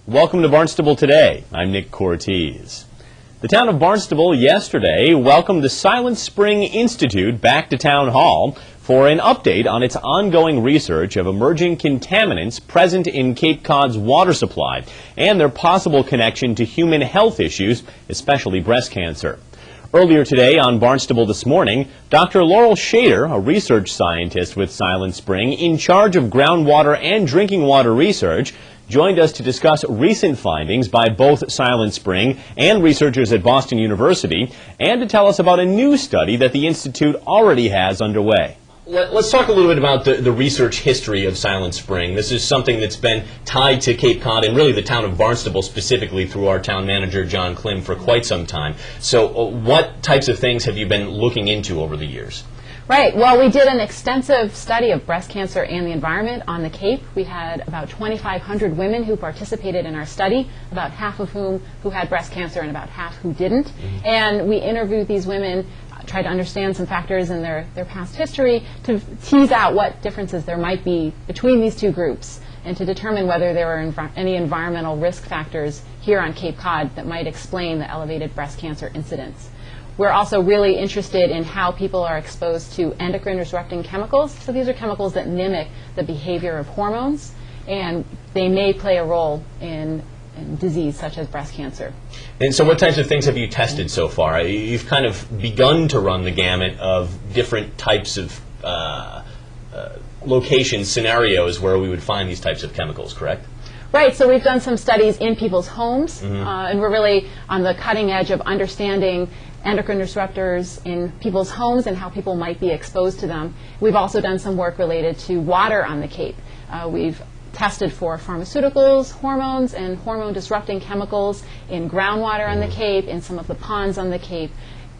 Welcome to Barnstable Today. I'm Nick Cortez. The town of Barnstable yesterday welcomed the Silent Spring Institute back to Town Hall for an update on its ongoing research of emerging contaminants present in Cape Cod's water supply and their possible connection to human health issues, especially breast cancer. Earlier today on Barnstable This Morning, Dr. Laurel Shader, a research scientist with Silent Spring in charge of groundwater and drinking water research, joined us to discuss recent findings by both Silent Spring and researchers at Boston University, and to tell us about a new study that the Institute already has underway. Let's talk a little bit about the research history of Silent Spring. This is something that's been tied to Cape Cod and really the town of Barnstable specifically through our town manager, John Klim, for quite some time. So what types of things have you been looking into over the years? Right. Well, we did an extensive study of breast cancer and the environment on the Cape. We had about 2,500 women who participated in our study, about half of whom who had breast cancer and about half who didn't. Mm-hmm. And we interviewed these women, tried to understand some factors in their past history to tease out what differences there might be between these two groups and to determine whether there were any environmental risk factors here on Cape Cod that might explain the elevated breast cancer incidence. We're also really interested in how people are exposed to endocrine disrupting chemicals. So these are chemicals that mimic the behavior of hormones, and they may play a role in disease such as breast cancer. And so what types of things have you tested so far? You've kind of begun to run the gamut of different types of locations, scenarios where we would find these types of chemicals, correct? Right, so we've done some studies in people's homes, mm-hmm. And we're really on the cutting edge of understanding endocrine disruptors in people's homes and how people might be exposed to them. We've also done some work related to water on the Cape. We've tested for pharmaceuticals, hormones, and hormone-disrupting chemicals in groundwater on the Cape, in some of the ponds on the Cape,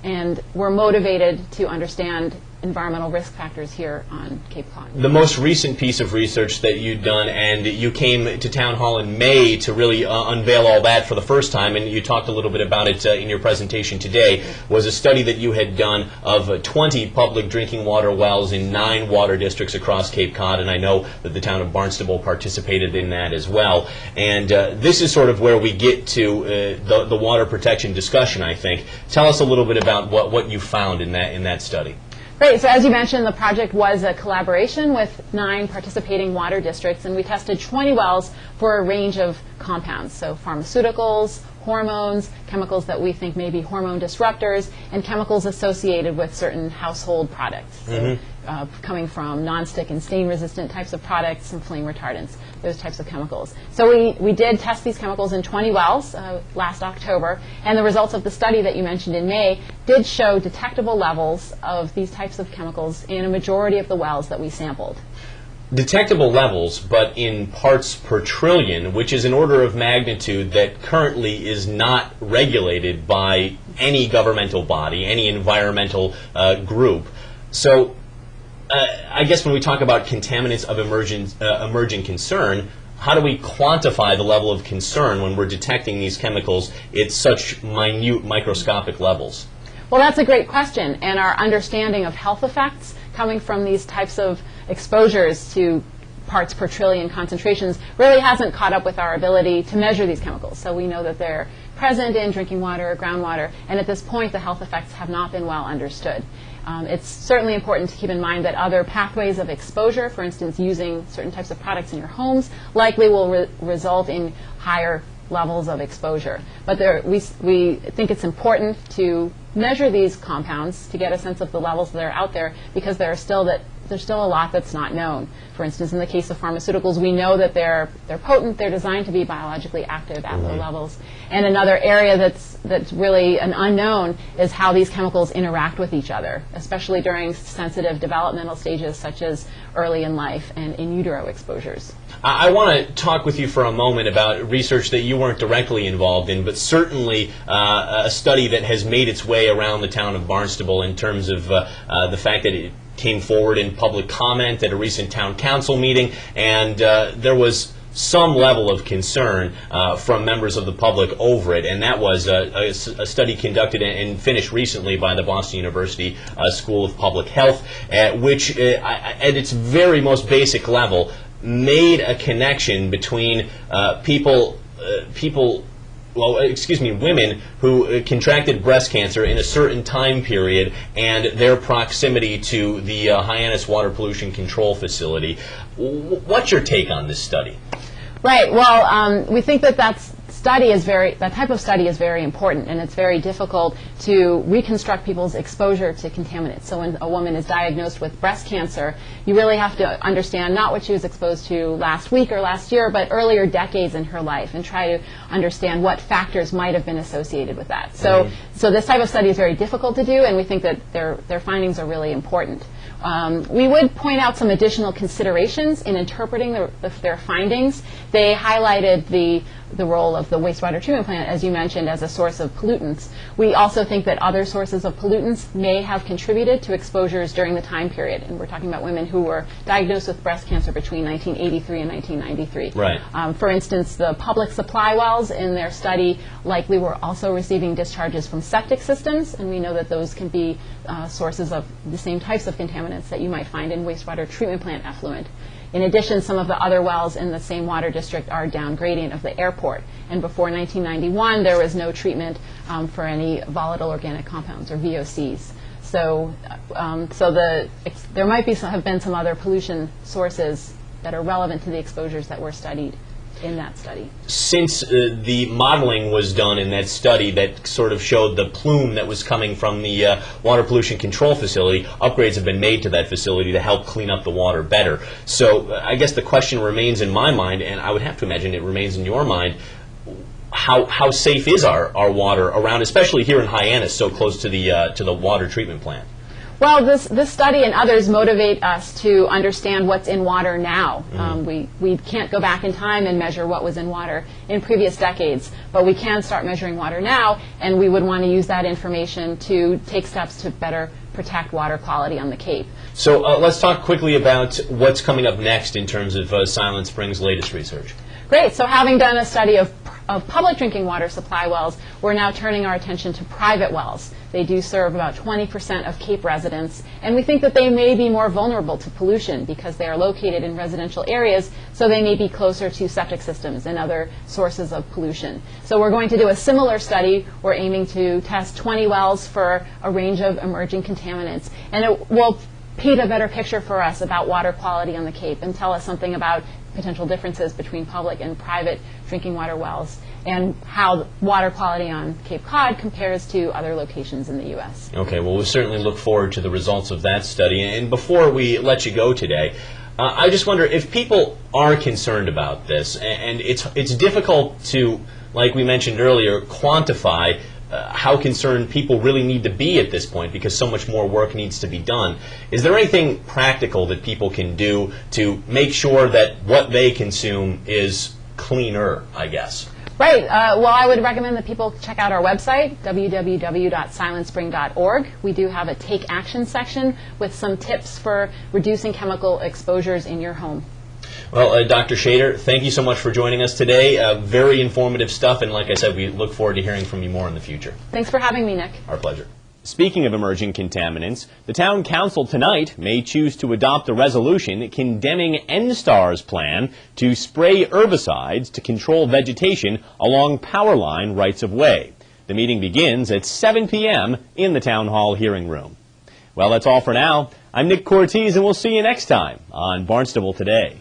and we're motivated to understand environmental risk factors here on Cape Cod. The most recent piece of research that you'd done, and you came to Town Hall in May to really unveil all that for the first time, and you talked a little bit about it in your presentation today, was a study that you had done of 20 public drinking water wells in 9 water districts across Cape Cod, and I know that the town of Barnstable participated in that as well. And this is sort of where we get to the water protection discussion, I think. Tell us a little bit about what you found in that study. Great. So as you mentioned, the project was a collaboration with 9 participating water districts, and we tested 20 wells for a range of compounds, so pharmaceuticals, hormones, chemicals that we think may be hormone disruptors, and chemicals associated with certain household products. Mm-hmm. So, coming from non-stick and stain-resistant types of products and flame retardants, those types of chemicals. So we did test these chemicals in 20 wells last October, and the results of the study that you mentioned in May did show detectable levels of these types of chemicals in a majority of the wells that we sampled. Detectable levels, but in parts per trillion, which is an order of magnitude that currently is not regulated by any governmental body, any environmental group. So I guess when we talk about contaminants of emerging concern, how do we quantify the level of concern when we're detecting these chemicals at such minute microscopic levels? Well, that's a great question, and our understanding of health effects coming from these types of exposures to parts per trillion concentrations really hasn't caught up with our ability to measure these chemicals. So we know that they're present in drinking water or groundwater, and at this point the health effects have not been well understood. It's certainly important to keep in mind that other pathways of exposure, for instance using certain types of products in your homes, likely will result in higher levels of exposure. But we think it's important to measure these compounds to get a sense of the levels that are out there, because there's still a lot that's not known. For instance, in the case of pharmaceuticals, we know that they're potent, they're designed to be biologically active at low levels. And another area that's really an unknown is how these chemicals interact with each other, especially during sensitive developmental stages such as early in life and in utero exposures. I want to talk with you for a moment about research that you weren't directly involved in, but certainly a study that has made its way around the town of Barnstable in terms of the fact that it came forward in public comment at a recent town council meeting, and there was some level of concern from members of the public over it, and that was a study conducted and finished recently by the Boston University School of Public Health, which at its very most basic level made a connection between people women who contracted breast cancer in a certain time period and their proximity to the Hyannis Water Pollution Control Facility. What's your take on this study? Right. Well, we think that that type of study is very important, and it's very difficult to reconstruct people's exposure to contaminants. So when a woman is diagnosed with breast cancer, you really have to understand not what she was exposed to last week or last year, but earlier decades in her life, and try to understand what factors might have been associated with that. So this type of study is very difficult to do, and we think that their findings are really important. We would point out some additional considerations in interpreting their findings. They highlighted the role of the wastewater treatment plant, as you mentioned, as a source of pollutants. We also think that other sources of pollutants may have contributed to exposures during the time period, and we're talking about women who were diagnosed with breast cancer between 1983 and 1993. Right. For instance, the public supply wells in their study likely were also receiving discharges from septic systems, and we know that those can be sources of the same types of contaminants that you might find in wastewater treatment plant effluent. In addition, some of the other wells in the same water district are down gradient of the airport, and before 1991 there was no treatment for any volatile organic compounds, or VOCs. So, there might have been some other pollution sources that are relevant to the exposures that were studied in that study. Since the modeling was done in that study that sort of showed the plume that was coming from the water pollution control facility, upgrades have been made to that facility to help clean up the water better. So I guess the question remains in my mind, and I would have to imagine it remains in your mind, how safe is our water around, especially here in Hyannis, so close to the water treatment plant? Well, this study and others motivate us to understand what's in water now. We can't go back in time and measure what was in water in previous decades, but we can start measuring water now, and we would want to use that information to take steps to better protect water quality on the Cape. So let's talk quickly about what's coming up next in terms of Silent Spring's latest research. Great. So having done a study of public drinking water supply wells, we're now turning our attention to private wells. They do serve about 20% of Cape residents, and we think that they may be more vulnerable to pollution because they are located in residential areas, so they may be closer to septic systems and other sources of pollution. So we're going to do a similar study. We're aiming to test 20 wells for a range of emerging contaminants, and it will paint a better picture for us about water quality on the Cape and tell us something about potential differences between public and private drinking water wells, and how water quality on Cape Cod compares to other locations in the U.S. Okay, well, we certainly look forward to the results of that study. And before we let you go today, I just wonder if people are concerned about this, and it's difficult to, like we mentioned earlier, quantify how concerned people really need to be at this point because so much more work needs to be done. Is there anything practical that people can do to make sure that what they consume is cleaner, I guess? Right. Well, I would recommend that people check out our website, www.silentspring.org. We do have a Take Action section with some tips for reducing chemical exposures in your home. Well, Dr. Shader, thank you so much for joining us today. Very informative stuff, and like I said, we look forward to hearing from you more in the future. Thanks for having me, Nick. Our pleasure. Speaking of emerging contaminants, the Town Council tonight may choose to adopt a resolution condemning NSTAR's plan to spray herbicides to control vegetation along power line rights-of-way. The meeting begins at 7 p.m. in the Town Hall hearing room. Well, that's all for now. I'm Nick Cortez, and we'll see you next time on Barnstable Today.